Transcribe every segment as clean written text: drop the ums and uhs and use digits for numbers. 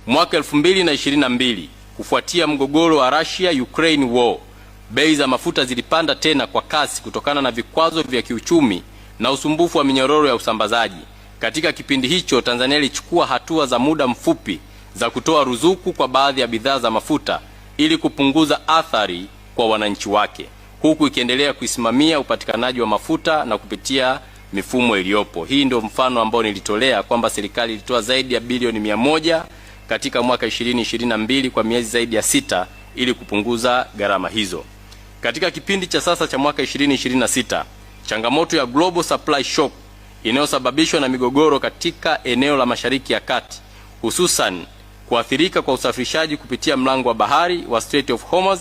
Mwaka 2022 kufuatia mgogoro wa Russia-Ukraine war, bei za mafuta zilipanda tena kwa kasi kutokana na vikwazo vya kiuchumi na usumbufu wa minyororo ya usambazaji. Katika kipindi hicho, Tanzania ilichukua hatua za muda mfupi za kutoa ruzuku kwa baadhi ya bidhaa za mafuta ili kupunguza athari kwa wananchi wake, huku ikiendelea kuisimamia upatikanaji wa mafuta na kupitia mifumo iliyopo. Hii ndio mfano ambao nilitolea kwamba serikali ilitoa zaidi ya bilioni 100 katika mwaka 2022 kwa miezi zaidi ya 6 ili kupunguza gharama hizo. Katika kipindi cha sasa cha mwaka 2026, changamoto ya global supply shock inayosababishwa na migogoro katika eneo la Mashariki ya Kati, hususan kuathirika kwa usafirishaji kupitia mlango wa bahari wa Strait of Hormuz,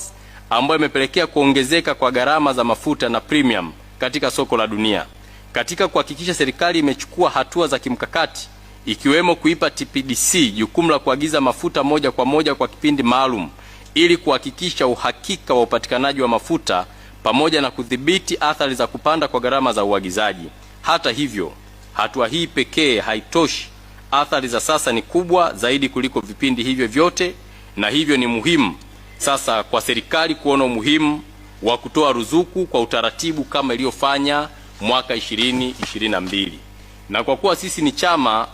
ambayo imepelekea kuongezeka kwa gharama za mafuta na premium katika soko la dunia. Katika kuhakikisha serikali imechukua hatua za kimkakati, ikiwemo kuipa TPDC jukumu la kuagiza mafuta moja kwa moja kwa kipindi maalum ili kuhakikisha uhakika wa upatikanaji wa mafuta pamoja na kudhibiti athari za kupanda kwa gharama za uagizaji. Hata hivyo, hatua hii pekee haitoshi. Athari za sasa ni kubwa zaidi kuliko vipindi hivyo vyote, na hivyo ni muhimu sasa kwa serikali kuona umuhimu wa kutoa ruzuku kwa utaratibu kama iliyofanya mwaka 2022. Na kwa kuwa sisi ni chama